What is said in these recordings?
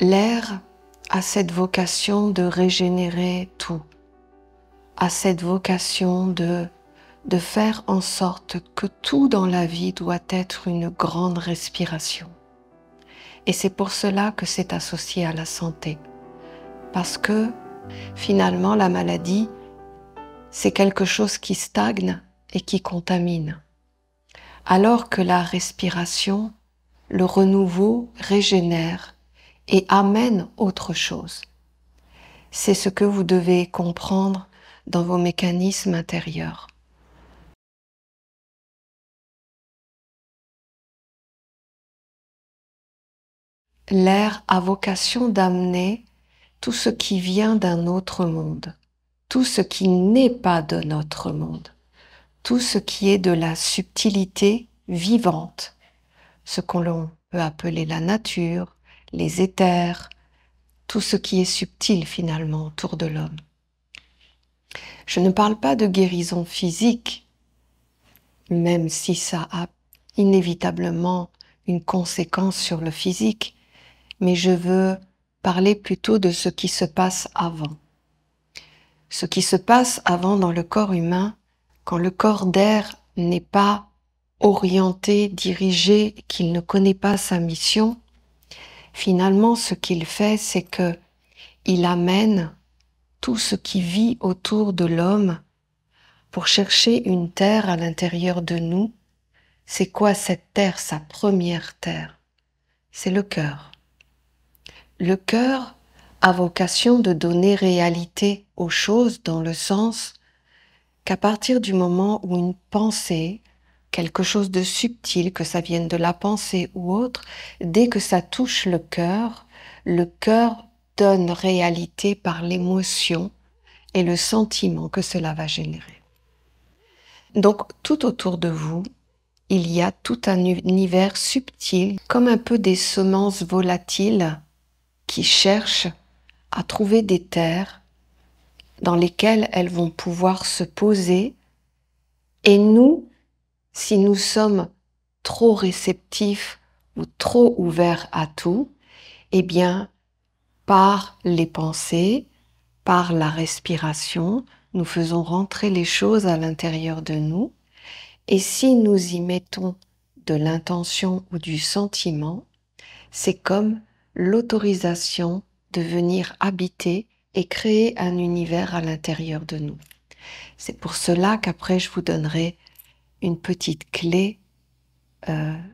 L'air a cette vocation de régénérer tout, a cette vocation de faire en sorte que tout dans la vie doit être une grande respiration. Et c'est pour cela que c'est associé à la santé. Parce que finalement, la maladie, c'est quelque chose qui stagne et qui contamine. Alors que la respiration, le renouveau régénère et amène autre chose. C'est ce que vous devez comprendre dans vos mécanismes intérieurs. L'air a vocation d'amener tout ce qui vient d'un autre monde, tout ce qui n'est pas de notre monde, tout ce qui est de la subtilité vivante, ce qu'on peut appeler la nature, les éthers, tout ce qui est subtil finalement autour de l'homme. Je ne parle pas de guérison physique, même si ça a inévitablement une conséquence sur le physique, mais je veux parler plutôt de ce qui se passe avant. Ce qui se passe avant dans le corps humain, quand le corps d'air n'est pas orienté, dirigé, qu'il ne connaît pas sa mission, finalement ce qu'il fait, c'est que il amène tout ce qui vit autour de l'homme pour chercher une terre à l'intérieur de nous. C'est quoi cette terre, sa première terre? C'est le cœur. Le cœur a vocation de donner réalité aux choses dans le sens qu'à partir du moment où une pensée, quelque chose de subtil, que ça vienne de la pensée ou autre, dès que ça touche le cœur donne réalité par l'émotion et le sentiment que cela va générer. Donc tout autour de vous, il y a tout un univers subtil, comme un peu des semences volatiles qui cherchent à trouver des terres dans lesquelles elles vont pouvoir se poser. Et nous, si nous sommes trop réceptifs ou trop ouverts à tout, eh bien, par les pensées, par la respiration, nous faisons rentrer les choses à l'intérieur de nous. Et si nous y mettons de l'intention ou du sentiment, c'est comme l'autorisation de venir habiter et créer un univers à l'intérieur de nous. C'est pour cela qu'après je vous donnerai une petite clé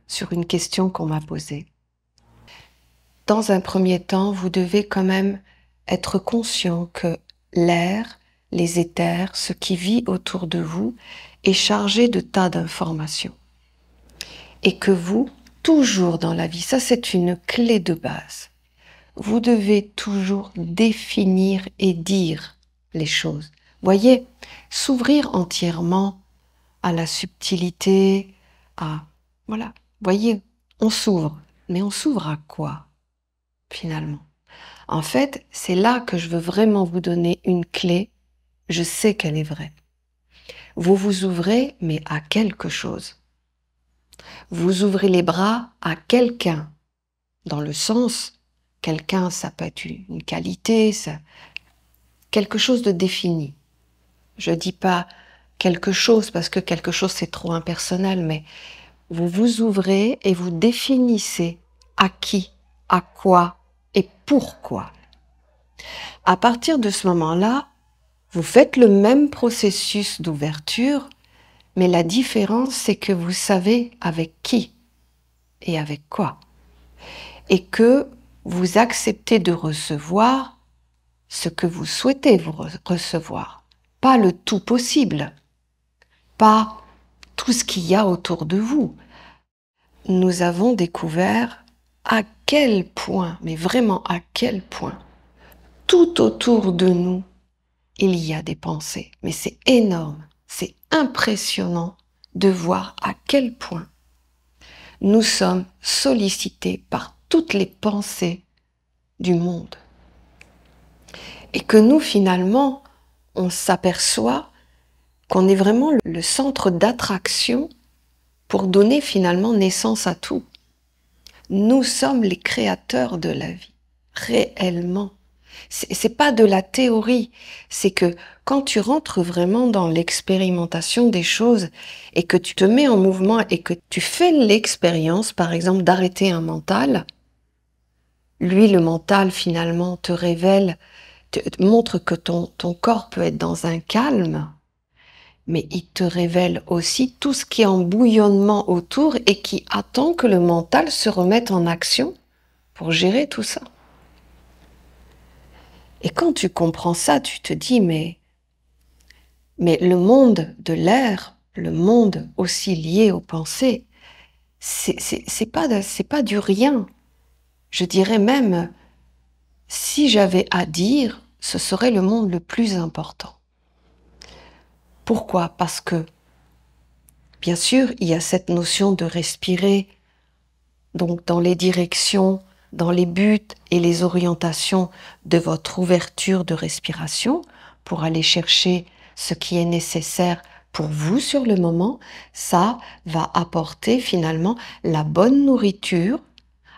sur une question qu'on m'a posée. Dans un premier temps, vous devez quand même être conscient que l'air, les éthers, ce qui vit autour de vous est chargé de tas d'informations. Et que vous, toujours dans la vie, ça c'est une clé de base, vous devez toujours définir et dire les choses. Voyez, s'ouvrir entièrement à la subtilité, voilà, voyez, on s'ouvre. Mais on s'ouvre à quoi, finalement? En fait, c'est là que je veux vraiment vous donner une clé. Je sais qu'elle est vraie. Vous vous ouvrez, mais à quelque chose. Vous ouvrez les bras à quelqu'un, dans le sens, quelqu'un, ça peut être une qualité, quelque chose de défini. Je dis pas quelque chose parce que quelque chose c'est trop impersonnel, mais vous vous ouvrez et vous définissez à qui, à quoi et pourquoi. À partir de ce moment-là, vous faites le même processus d'ouverture, mais la différence c'est que vous savez avec qui et avec quoi. Et que vous acceptez de recevoir ce que vous souhaitez vous recevoir. Pas le tout possible, pas tout ce qu'il y a autour de vous. Nous avons découvert à quel point, mais vraiment à quel point, tout autour de nous, il y a des pensées. Mais c'est énorme, c'est impressionnant de voir à quel point nous sommes sollicités par toutes les pensées du monde. Et que nous, finalement, on s'aperçoit qu'on est vraiment le centre d'attraction pour donner finalement naissance à tout. Nous sommes les créateurs de la vie. réellement. C'est pas de la théorie, c'est que quand tu rentres vraiment dans l'expérimentation des choses et que tu te mets en mouvement et que tu fais l'expérience, par exemple, d'arrêter un mental, lui, le mental, finalement, te révèle, te montre que ton corps peut être dans un calme, mais il te révèle aussi tout ce qui est en bouillonnement autour et qui attend que le mental se remette en action pour gérer tout ça. Et quand tu comprends ça, tu te dis, mais le monde de l'air, le monde aussi lié aux pensées, c'est pas du rien. Je dirais même, si j'avais à dire, ce serait le monde le plus important. Pourquoi? Parce que, bien sûr, il y a cette notion de respirer, donc dans les directions, dans les buts et les orientations de votre ouverture de respiration, pour aller chercher ce qui est nécessaire pour vous sur le moment, ça va apporter finalement la bonne nourriture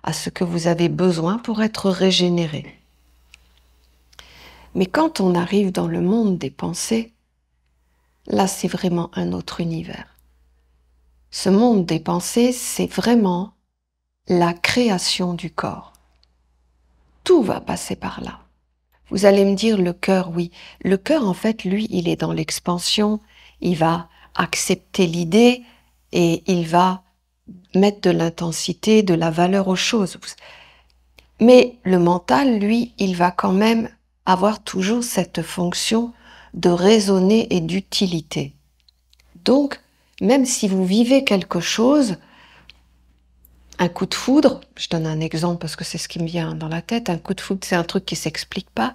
à ce que vous avez besoin pour être régénéré. Mais quand on arrive dans le monde des pensées, là c'est vraiment un autre univers. Ce monde des pensées, c'est vraiment la création du corps. Tout va passer par là. Vous allez me dire le cœur, oui. Le cœur, en fait, lui, il est dans l'expansion, il va accepter l'idée et il va mettre de l'intensité, de la valeur aux choses. Mais le mental, lui, il va quand même avoir toujours cette fonction de raisonner et d'utilité. Donc, même si vous vivez quelque chose, un coup de foudre, je donne un exemple parce que c'est ce qui me vient dans la tête, un coup de foudre, c'est un truc qui s'explique pas,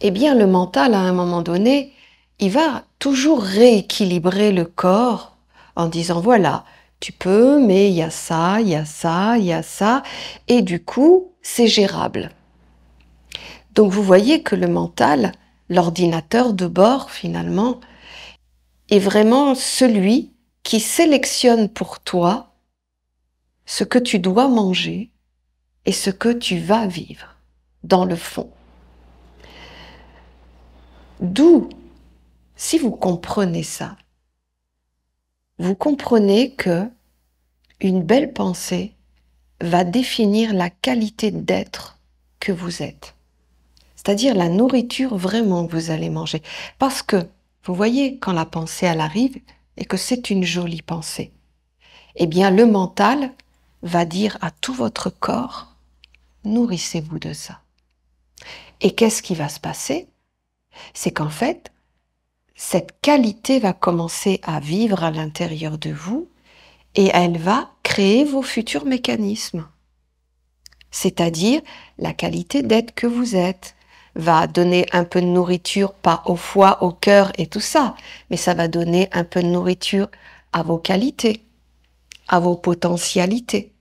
eh bien le mental, à un moment donné, il va toujours rééquilibrer le corps en disant, voilà, tu peux, mais il y a ça, il y a ça, il y a ça, et du coup, c'est gérable. Donc vous voyez que le mental, l'ordinateur de bord finalement, est vraiment celui qui sélectionne pour toi ce que tu dois manger et ce que tu vas vivre dans le fond. D'où, si vous comprenez ça, vous comprenez que une belle pensée va définir la qualité d'être que vous êtes. C'est-à-dire la nourriture vraiment que vous allez manger. Parce que, vous voyez, quand la pensée elle arrive et que c'est une jolie pensée, eh bien le mental va dire à tout votre corps, nourrissez-vous de ça. Et qu'est-ce qui va se passer? C'est qu'en fait, cette qualité va commencer à vivre à l'intérieur de vous et elle va créer vos futurs mécanismes. C'est-à-dire la qualité d'être que vous êtes va donner un peu de nourriture, pas au foie, au cœur et tout ça, mais ça va donner un peu de nourriture à vos qualités, à vos potentialités.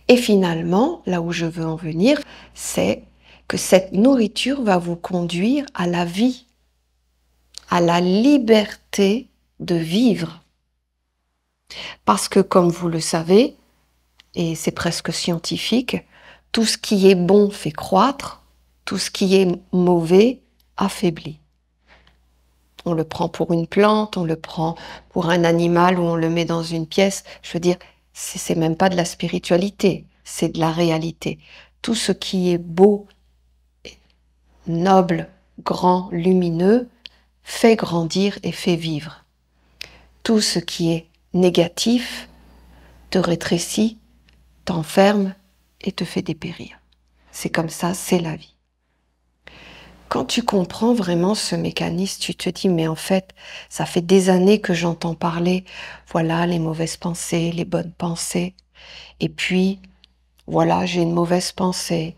Et finalement, là où je veux en venir, c'est que cette nourriture va vous conduire à la vie, à la liberté de vivre. Parce que, comme vous le savez, et c'est presque scientifique, tout ce qui est bon fait croître, tout ce qui est mauvais affaiblit. On le prend pour une plante, on le prend pour un animal ou on le met dans une pièce. Je veux dire, c'est même pas de la spiritualité, c'est de la réalité. Tout ce qui est beau, noble, grand, lumineux, fait grandir et fait vivre. Tout ce qui est négatif te rétrécit, t'enferme et te fait dépérir. C'est comme ça, c'est la vie. Quand tu comprends vraiment ce mécanisme, tu te dis, mais en fait, ça fait des années que j'entends parler, voilà, les mauvaises pensées, les bonnes pensées. Et puis, voilà, j'ai une mauvaise pensée.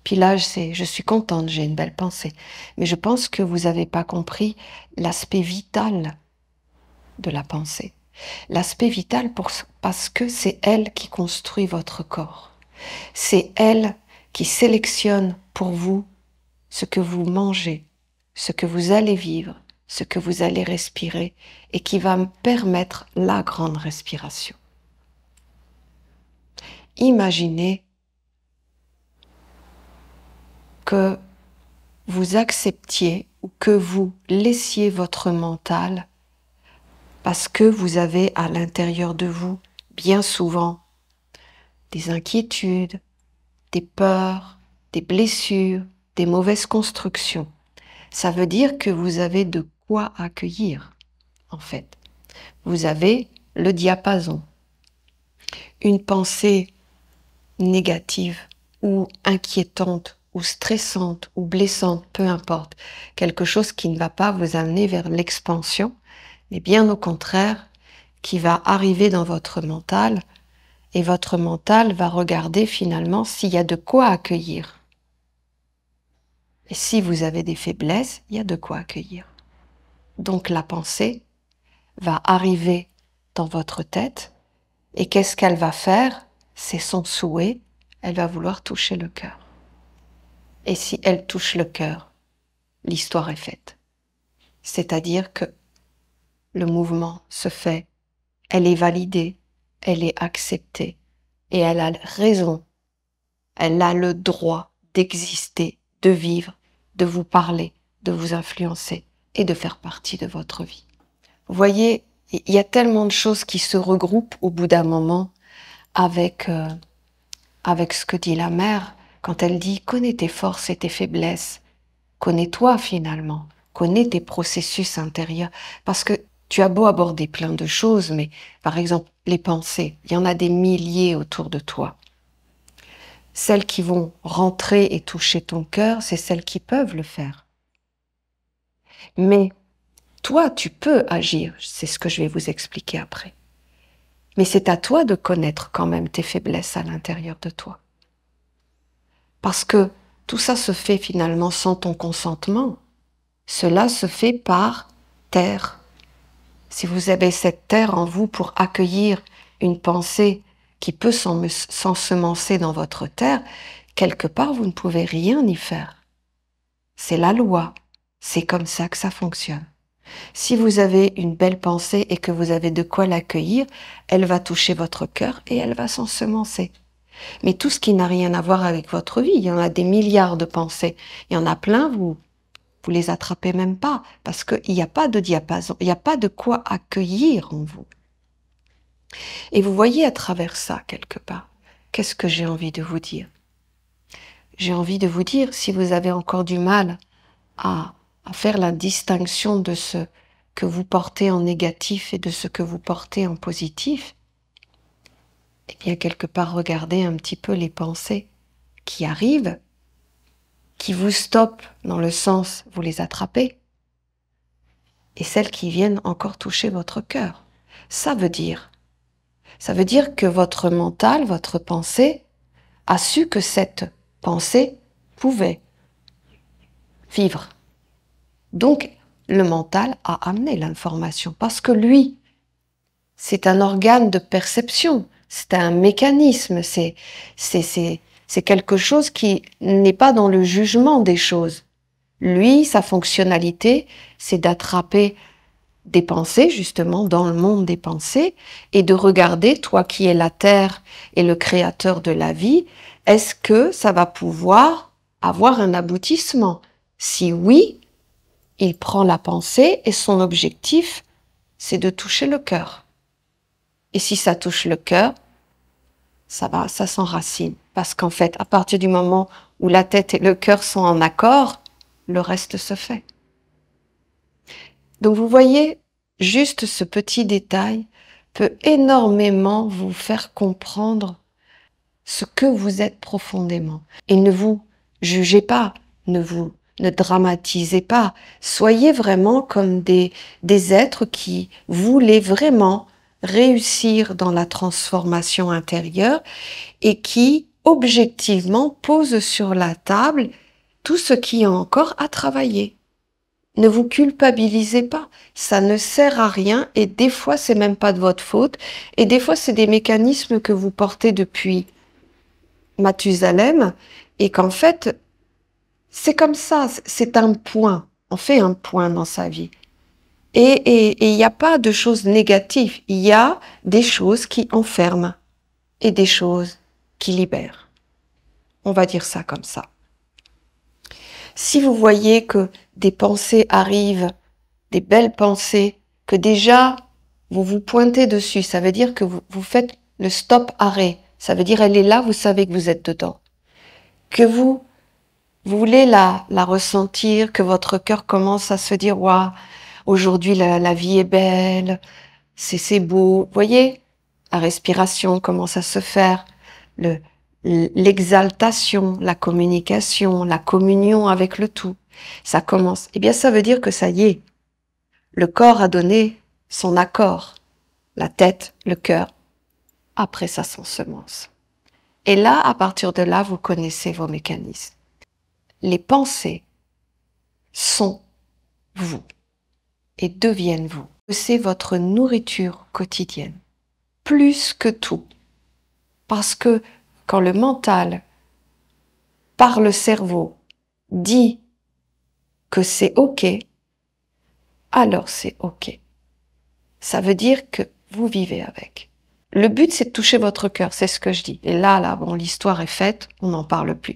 Puis là, je suis contente, j'ai une belle pensée. Mais je pense que vous n'avez pas compris l'aspect vital de la pensée. L'aspect vital parce que c'est elle qui construit votre corps. C'est elle qui sélectionne pour vous ce que vous mangez, ce que vous allez vivre, ce que vous allez respirer et qui va me permettre la grande respiration. Imaginez que vous acceptiez ou que vous laissiez votre mental, parce que vous avez à l'intérieur de vous, bien souvent, des inquiétudes, des peurs, des blessures, des mauvaises constructions. Ça veut dire que vous avez de quoi accueillir, en fait. Vous avez le diapason. Une pensée négative ou inquiétante ou stressante ou blessante, peu importe, quelque chose qui ne va pas vous amener vers l'expansion, mais bien au contraire, qui va arriver dans votre mental, et votre mental va regarder finalement s'il y a de quoi accueillir. Et si vous avez des faiblesses, il y a de quoi accueillir. Donc la pensée va arriver dans votre tête, et qu'est-ce qu'elle va faire? C'est son souhait, elle va vouloir toucher le cœur. Et si elle touche le cœur, l'histoire est faite. C'est-à-dire que le mouvement se fait, elle est validée, elle est acceptée, et elle a raison, elle a le droit d'exister, de vivre, de vous parler, de vous influencer et de faire partie de votre vie. Vous voyez, il y a tellement de choses qui se regroupent au bout d'un moment avec ce que dit la mère quand elle dit « connais tes forces et tes faiblesses, connais-toi finalement, connais tes processus intérieurs ». Parce que tu as beau aborder plein de choses, mais par exemple, les pensées, il y en a des milliers autour de toi. Celles qui vont rentrer et toucher ton cœur, c'est celles qui peuvent le faire. Mais toi, tu peux agir, c'est ce que je vais vous expliquer après. Mais c'est à toi de connaître quand même tes faiblesses à l'intérieur de toi. Parce que tout ça se fait finalement sans ton consentement. Cela se fait par terre. Si vous avez cette terre en vous pour accueillir une pensée qui peut s'ensemencer dans votre terre, quelque part vous ne pouvez rien y faire. C'est la loi. C'est comme ça que ça fonctionne. Si vous avez une belle pensée et que vous avez de quoi l'accueillir, elle va toucher votre cœur et elle va s'ensemencer. Mais tout ce qui n'a rien à voir avec votre vie, il y en a des milliards de pensées. Il y en a plein, vous les attrapez même pas, parce qu'il n'y a pas de diapason, il n'y a pas de quoi accueillir en vous. Et vous voyez à travers ça, quelque part, qu'est-ce que j'ai envie de vous dire? J'ai envie de vous dire, si vous avez encore du mal à faire la distinction de ce que vous portez en négatif et de ce que vous portez en positif, eh bien, quelque part, regardez un petit peu les pensées qui arrivent, qui vous stoppent dans le sens, vous les attrapez, et celles qui viennent encore toucher votre cœur. Ça veut dire que votre mental, votre pensée, a su que cette pensée pouvait vivre. Donc, le mental a amené l'information, parce que lui, c'est un organe de perception, c'est un mécanisme, c'est quelque chose qui n'est pas dans le jugement des choses. Lui, sa fonctionnalité, c'est d'attraper des pensées, justement, dans le monde des pensées, et de regarder, toi qui es la terre et le créateur de la vie, est-ce que ça va pouvoir avoir un aboutissement? Si oui, il prend la pensée et son objectif, c'est de toucher le cœur. Et si ça touche le cœur, ça s'enracine. Parce qu'en fait, à partir du moment où la tête et le cœur sont en accord, le reste se fait. Donc vous voyez, juste ce petit détail peut énormément vous faire comprendre ce que vous êtes profondément. Et ne vous jugez pas, ne dramatisez pas. Soyez vraiment comme des êtres qui voulaient vraiment réussir dans la transformation intérieure et qui, objectivement, posent sur la table tout ce qui est encore à travailler. Ne vous culpabilisez pas, ça ne sert à rien et des fois c'est même pas de votre faute et des fois c'est des mécanismes que vous portez depuis Mathusalem et qu'en fait c'est comme ça, c'est un point, on fait un point dans sa vie. Et il n'y a pas de choses négatives, il y a des choses qui enferment et des choses qui libèrent. On va dire ça comme ça. Si vous voyez que des pensées arrivent, des belles pensées, que déjà vous vous pointez dessus, ça veut dire que vous faites le stop-arrêt. Ça veut dire elle est là, vous savez que vous êtes dedans. Que vous voulez la ressentir, que votre cœur commence à se dire « Waouh, aujourd'hui la vie est belle, c'est beau ». Vous voyez, la respiration commence à se faire, l'exaltation, la communication, la communion avec le tout. Ça commence. Eh bien, ça veut dire que ça y est, le corps a donné son accord, la tête, le cœur, après ça s'ensemence. Et là, à partir de là, vous connaissez vos mécanismes. Les pensées sont vous et deviennent vous. C'est votre nourriture quotidienne, plus que tout. Parce que quand le mental, par le cerveau, dit que c'est OK, alors c'est OK. Ça veut dire que vous vivez avec. Le but, c'est de toucher votre cœur, c'est ce que je dis. Et là, bon, l'histoire est faite, on n'en parle plus.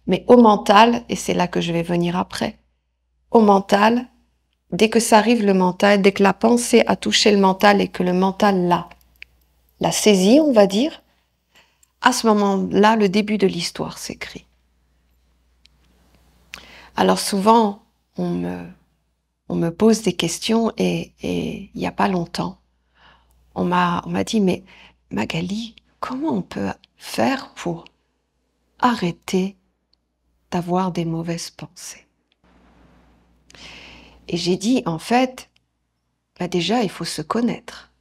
Mais au mental, et c'est là que je vais venir après, au mental, dès que ça arrive le mental, dès que la pensée a touché le mental et que le mental l'a saisi, on va dire, à ce moment-là, le début de l'histoire s'écrit. Alors souvent, on me pose des questions et il n'y a pas longtemps, on m'a dit, mais Magali, comment on peut faire pour arrêter d'avoir des mauvaises pensées? Et j'ai dit, en fait, déjà, il faut se connaître.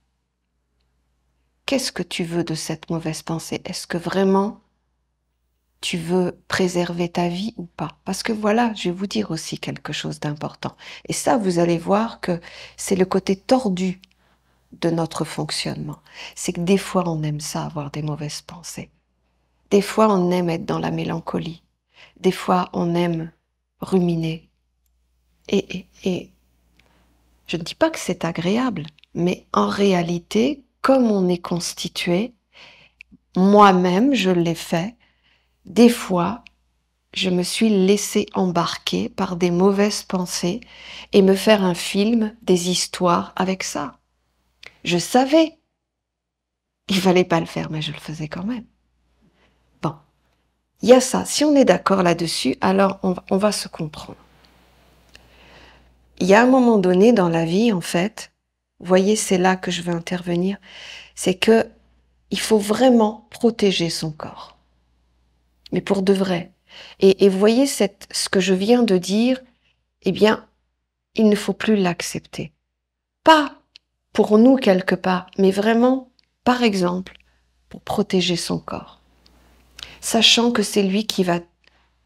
Qu'est-ce que tu veux de cette mauvaise pensée? Est-ce que vraiment tu veux préserver ta vie ou pas? Parce que voilà, je vais vous dire aussi quelque chose d'important. Et ça, vous allez voir que c'est le côté tordu de notre fonctionnement. C'est que des fois, on aime ça, avoir des mauvaises pensées. Des fois, on aime être dans la mélancolie. Des fois, on aime ruminer. Et je ne dis pas que c'est agréable, mais en réalité, comme on est constitué, moi-même, je l'ai fait, des fois, je me suis laissée embarquer par des mauvaises pensées et me faire un film, des histoires avec ça. Je savais, il fallait pas le faire, mais je le faisais quand même. Bon, il y a ça. Si on est d'accord là-dessus, alors on va se comprendre. Il y a un moment donné dans la vie, en fait, vous voyez, c'est là que je veux intervenir, c'est que il faut vraiment protéger son corps. Mais pour de vrai. Et vous voyez, ce que je viens de dire, eh bien, il ne faut plus l'accepter. Pas pour nous quelque part, mais vraiment, par exemple, pour protéger son corps. Sachant que c'est lui qui va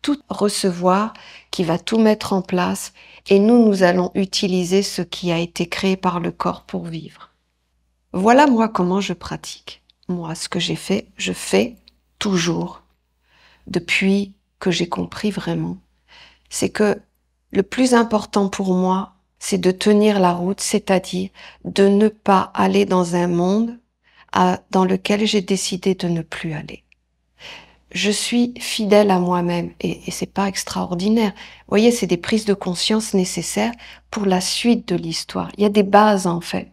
tout recevoir, qui va tout mettre en place, et nous allons utiliser ce qui a été créé par le corps pour vivre. Voilà moi comment je pratique. Moi, ce que j'ai fait, je fais toujours, depuis que j'ai compris vraiment, c'est que le plus important pour moi, c'est de tenir la route, c'est-à-dire de ne pas aller dans un monde dans lequel j'ai décidé de ne plus aller. Je suis fidèle à moi-même et c'est pas extraordinaire. Vous voyez, c'est des prises de conscience nécessaires pour la suite de l'histoire. Il y a des bases en fait.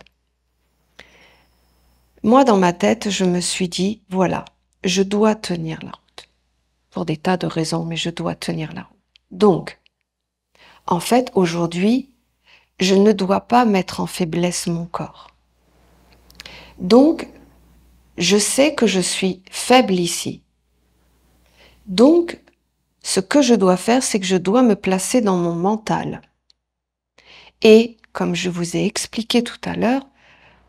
Moi, dans ma tête, je me suis dit, voilà, je dois tenir la route. Pour des tas de raisons, mais je dois tenir la route. Donc, en fait, aujourd'hui, je ne dois pas mettre en faiblesse mon corps. Donc, je sais que je suis faible ici. Donc, ce que je dois faire, c'est que je dois me placer dans mon mental. Et, comme je vous ai expliqué tout à l'heure,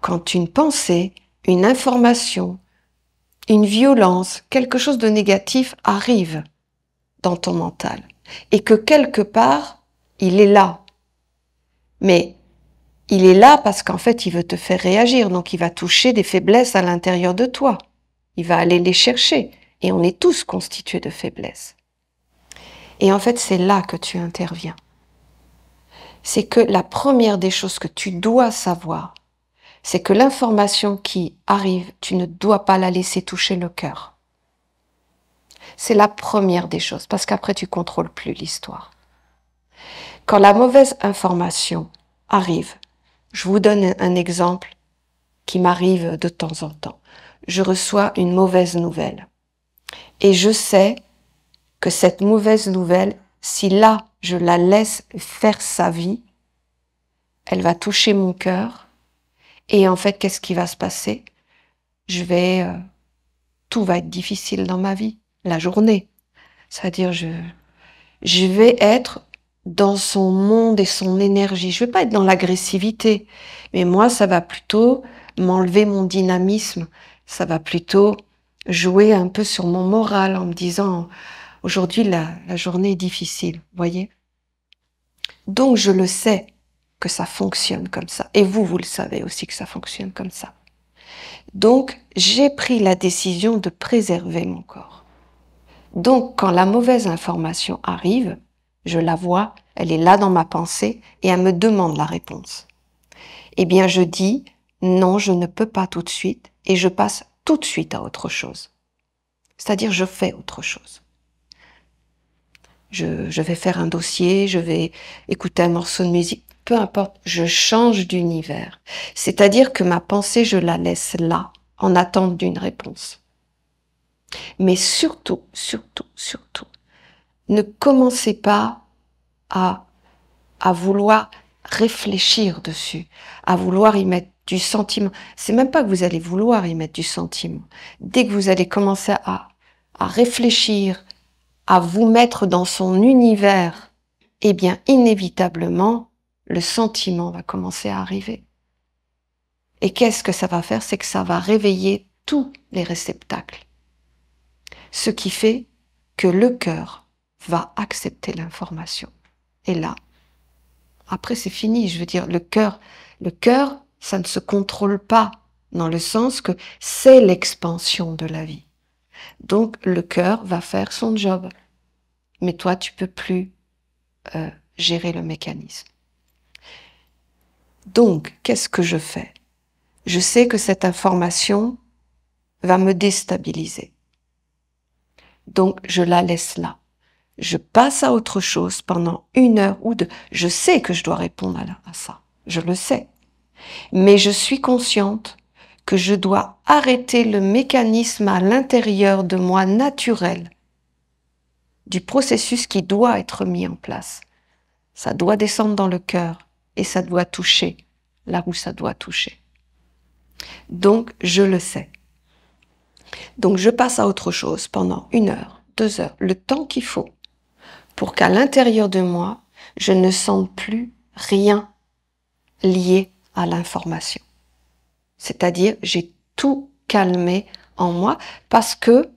quand une pensée, une information, une violence, quelque chose de négatif arrive dans ton mental, et que quelque part, il est là. Mais il est là parce qu'en fait, il veut te faire réagir, donc il va toucher des faiblesses à l'intérieur de toi. Il va aller les chercher, et on est tous constitués de faiblesses. Et en fait, c'est là que tu interviens. C'est que la première des choses que tu dois savoir, c'est que l'information qui arrive, tu ne dois pas la laisser toucher le cœur. C'est la première des choses, parce qu'après, tu contrôles plus l'histoire. Quand la mauvaise information arrive, je vous donne un exemple qui m'arrive de temps en temps. Je reçois une mauvaise nouvelle et je sais que cette mauvaise nouvelle, si là, je la laisse faire sa vie, elle va toucher mon cœur et en fait, qu'est-ce qui va se passer? Tout va être difficile dans ma vie, la journée. C'est-à-dire, je vais être dans son monde et son énergie. Je vais pas être dans l'agressivité, mais moi, ça va plutôt m'enlever mon dynamisme. Ça va plutôt jouer un peu sur mon moral en me disant, aujourd'hui, la journée est difficile, voyez? Donc, je le sais que ça fonctionne comme ça. Et vous le savez aussi que ça fonctionne comme ça. Donc, j'ai pris la décision de préserver mon corps. Donc, quand la mauvaise information arrive, je la vois, elle est là dans ma pensée et elle me demande la réponse. Eh bien, je dis, non, je ne peux pas tout de suite et je passe tout de suite à autre chose. C'est-à-dire, je fais autre chose. Je vais faire un dossier, je vais écouter un morceau de musique, peu importe, je change d'univers. C'est-à-dire que ma pensée, je la laisse là, en attente d'une réponse. Mais surtout, ne commencez pas à vouloir réfléchir dessus, à vouloir y mettre du sentiment. C'est même pas que vous allez vouloir y mettre du sentiment. Dès que vous allez commencer à réfléchir, à vous mettre dans son univers, eh bien, inévitablement, le sentiment va commencer à arriver. Et qu'est-ce que ça va faire? C'est que ça va réveiller tous les réceptacles. Ce qui fait que le cœur va accepter l'information. Et là, après c'est fini, je veux dire, le cœur, ça ne se contrôle pas, dans le sens que c'est l'expansion de la vie. Donc le cœur va faire son job. Mais toi, tu peux plus gérer le mécanisme. Donc, qu'est-ce que je fais? Je sais que cette information va me déstabiliser. Donc, je la laisse là. Je passe à autre chose pendant 1 heure ou 2. Je sais que je dois répondre à ça. Je le sais. Mais je suis consciente que je dois arrêter le mécanisme à l'intérieur de moi naturel du processus qui doit être mis en place. Ça doit descendre dans le cœur et ça doit toucher là où ça doit toucher. Donc, je le sais. Donc, je passe à autre chose pendant 1 heure, 2 heures, le temps qu'il faut pour qu'à l'intérieur de moi, je ne sente plus rien lié à l'information. C'est-à-dire, j'ai tout calmé en moi parce que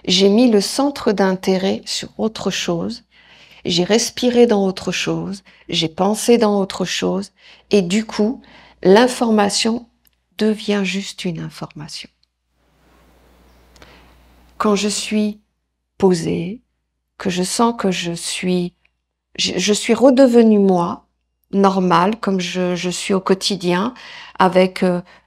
j'ai mis le centre d'intérêt sur autre chose, j'ai respiré dans autre chose, j'ai pensé dans autre chose, et du coup, l'information devient juste une information. Quand je suis posée, que je sens que je suis redevenue moi, normale, comme je suis au quotidien, avec,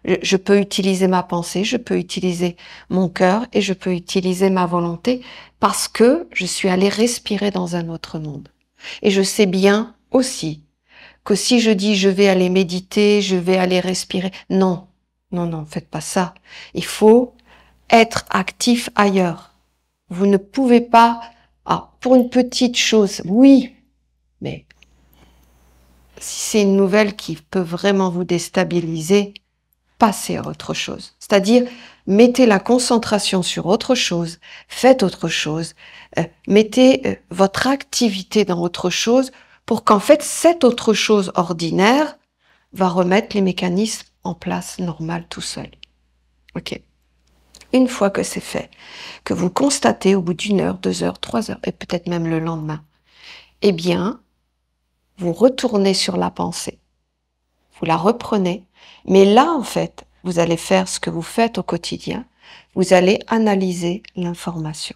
je peux utiliser ma pensée, je peux utiliser mon cœur et je peux utiliser ma volonté parce que je suis allée respirer dans un autre monde. Et je sais bien aussi que si je dis je vais aller méditer, je vais aller respirer, non, faites pas ça. Il faut être actif ailleurs. Vous ne pouvez pas, pour une petite chose, oui, mais si c'est une nouvelle qui peut vraiment vous déstabiliser, passez à autre chose. C'est-à-dire, mettez la concentration sur autre chose, faites autre chose, mettez votre activité dans autre chose pour qu'en fait, cette autre chose ordinaire va remettre les mécanismes en place normal tout seul. Ok. Une fois que c'est fait, que vous constatez au bout d'1 heure, 2 heures, 3 heures, et peut-être même le lendemain, eh bien, vous retournez sur la pensée. Vous la reprenez. Mais là, en fait, vous allez faire ce que vous faites au quotidien. Vous allez analyser l'information.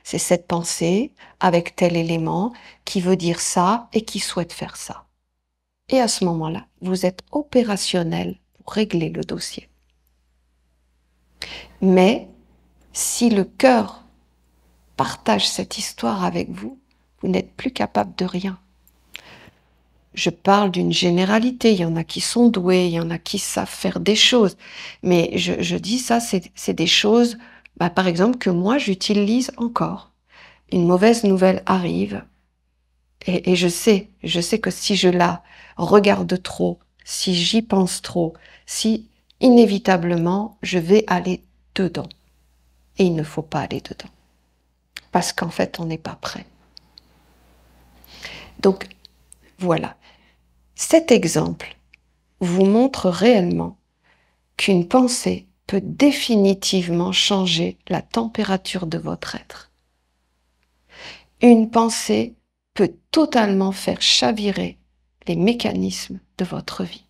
C'est cette pensée avec tel élément qui veut dire ça et qui souhaite faire ça. Et à ce moment-là, vous êtes opérationnel pour régler le dossier. Mais si le cœur partage cette histoire avec vous, vous n'êtes plus capable de rien. Je parle d'une généralité, il y en a qui sont doués, il y en a qui savent faire des choses, mais je dis ça, c'est des choses, par exemple, que moi j'utilise encore. Une mauvaise nouvelle arrive, et je sais que si je la regarde trop, si j'y pense trop, si inévitablement je vais aller dedans. Et il ne faut pas aller dedans. Parce qu'en fait, on n'est pas prêt. Donc, voilà. Cet exemple vous montre réellement qu'une pensée peut définitivement changer la température de votre être. Une pensée peut totalement faire chavirer les mécanismes de votre vie.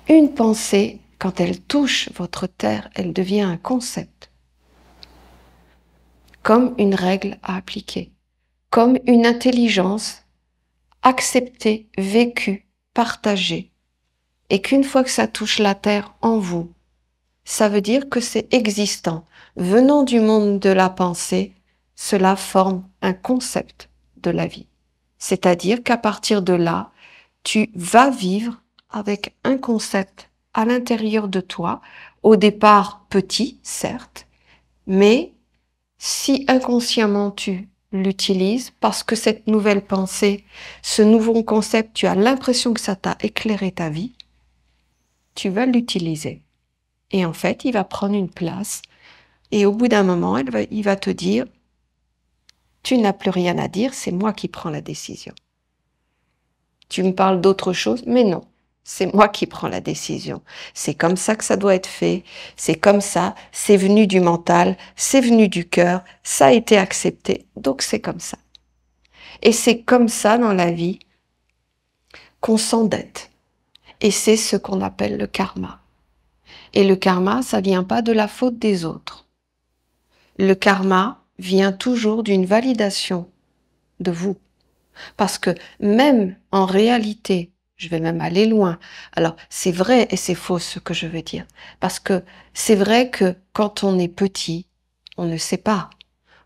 Une pensée, quand elle touche votre terre, elle devient un concept, comme une règle à appliquer, comme une intelligence acceptée, vécue, partagée, et qu'une fois que ça touche la terre en vous, ça veut dire que c'est existant. Venant du monde de la pensée, cela forme un concept de la vie. C'est-à-dire qu'à partir de là, tu vas vivre avec un concept à l'intérieur de toi, au départ petit, certes, mais si inconsciemment tu l'utilises, parce que cette nouvelle pensée, ce nouveau concept, tu as l'impression que ça t'a éclairé ta vie, tu vas l'utiliser. Et en fait, il va prendre une place. Et au bout d'un moment, il va te dire, tu n'as plus rien à dire, c'est moi qui prends la décision. Tu me parles d'autre chose, mais non, c'est moi qui prends la décision. C'est comme ça que ça doit être fait, c'est comme ça, c'est venu du mental, c'est venu du cœur, ça a été accepté, donc c'est comme ça. Et c'est comme ça dans la vie qu'on s'endette. Et c'est ce qu'on appelle le karma. Et le karma, ça vient pas de la faute des autres. Le karma vient toujours d'une validation de vous. Parce que même en réalité, je vais même aller loin. Alors, c'est vrai et c'est faux ce que je veux dire. Parce que c'est vrai que quand on est petit, on ne sait pas.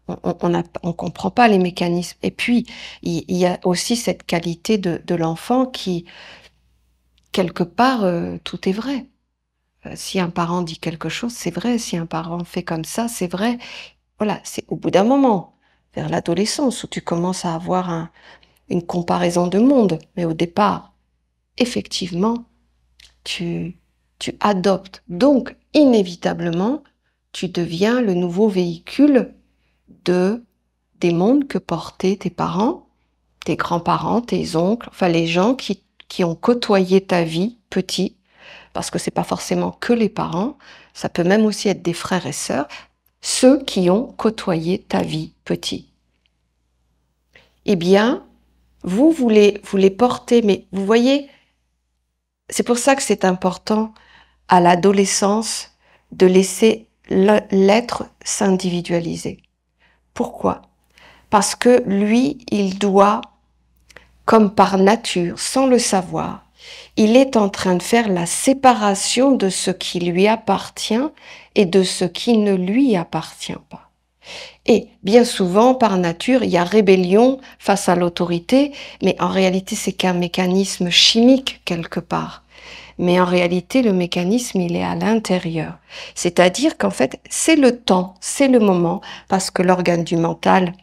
On comprend pas les mécanismes. Et puis, il y a aussi cette qualité de l'enfant qui, quelque part, tout est vrai. Si un parent dit quelque chose, c'est vrai. Si un parent fait comme ça, c'est vrai. Voilà, c'est au bout d'un moment, vers l'adolescence, où tu commences à avoir une comparaison de monde. Mais au départ, effectivement, tu adoptes. Donc, inévitablement, tu deviens le nouveau véhicule des mondes que portaient tes parents, tes grands-parents, tes oncles, enfin les gens qui ont côtoyé ta vie petit, parce que c'est pas forcément que les parents, ça peut même aussi être des frères et sœurs, ceux qui ont côtoyé ta vie petit. Eh bien, vous les portez, mais vous voyez, c'est pour ça que c'est important à l'adolescence de laisser l'être s'individualiser. Pourquoi? Parce que lui, il doit, comme par nature, sans le savoir, il est en train de faire la séparation de ce qui lui appartient et de ce qui ne lui appartient pas. Et bien souvent, par nature, il y a rébellion face à l'autorité, mais en réalité, c'est qu'un mécanisme chimique quelque part. Mais en réalité, le mécanisme, il est à l'intérieur. C'est-à-dire qu'en fait, c'est le temps, c'est le moment, parce que l'organe du mental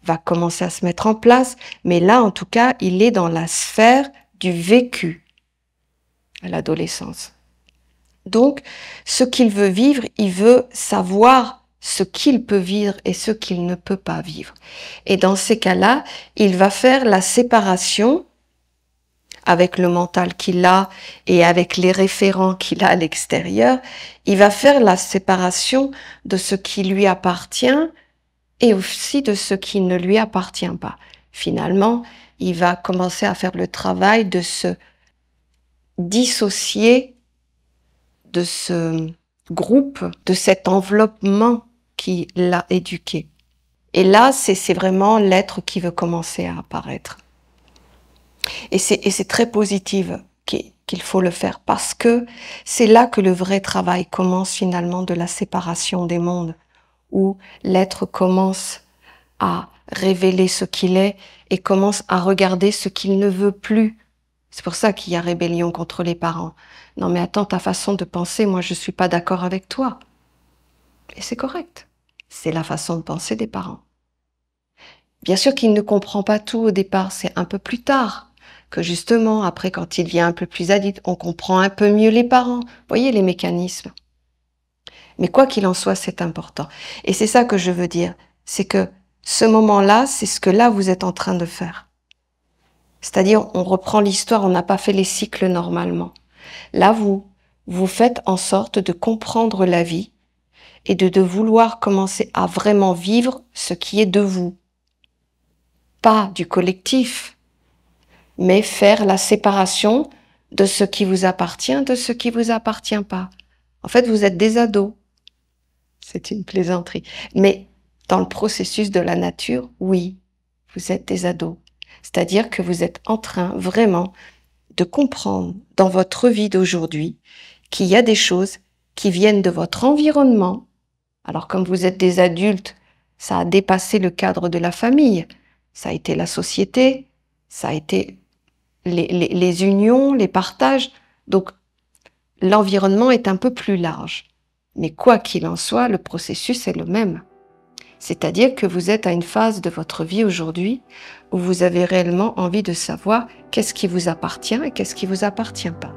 va commencer à se mettre en place, mais là, en tout cas, il est dans la sphère du vécu à l'adolescence. Donc, ce qu'il veut vivre, il veut savoir ce qu'il peut vivre et ce qu'il ne peut pas vivre. Et dans ces cas-là, il va faire la séparation avec le mental qu'il a et avec les référents qu'il a à l'extérieur. Il va faire la séparation de ce qui lui appartient et aussi de ce qui ne lui appartient pas. Finalement, il va commencer à faire le travail de se dissocier de ce groupe, de cet enveloppement qui l'a éduqué. Et là, c'est vraiment l'être qui veut commencer à apparaître. Et c'est très positif qu'il faut le faire parce que c'est là que le vrai travail commence finalement de la séparation des mondes, où l'être commence à révéler ce qu'il est et commence à regarder ce qu'il ne veut plus. C'est pour ça qu'il y a rébellion contre les parents. Non mais attends, ta façon de penser, moi je suis pas d'accord avec toi. Et c'est correct. C'est la façon de penser des parents. Bien sûr qu'il ne comprend pas tout au départ, c'est un peu plus tard que justement, après quand il devient un peu plus adulte, on comprend un peu mieux les parents. Vous voyez les mécanismes. Mais quoi qu'il en soit, c'est important. Et c'est ça que je veux dire, c'est que ce moment-là, c'est ce que là vous êtes en train de faire. C'est-à-dire, on reprend l'histoire, on n'a pas fait les cycles normalement. Là, vous faites en sorte de comprendre la vie et de vouloir commencer à vraiment vivre ce qui est de vous. Pas du collectif, mais faire la séparation de ce qui vous appartient, de ce qui vous appartient pas. En fait, vous êtes des ados. C'est une plaisanterie. Mais dans le processus de la nature, oui, vous êtes des ados. C'est-à-dire que vous êtes en train vraiment de comprendre dans votre vie d'aujourd'hui qu'il y a des choses qui viennent de votre environnement. Alors comme vous êtes des adultes, ça a dépassé le cadre de la famille. Ça a été la société, ça a été les unions, les partages. Donc l'environnement est un peu plus large. Mais quoi qu'il en soit, le processus est le même. C'est-à-dire que vous êtes à une phase de votre vie aujourd'hui où vous avez réellement envie de savoir qu'est-ce qui vous appartient et qu'est-ce qui vous appartient pas.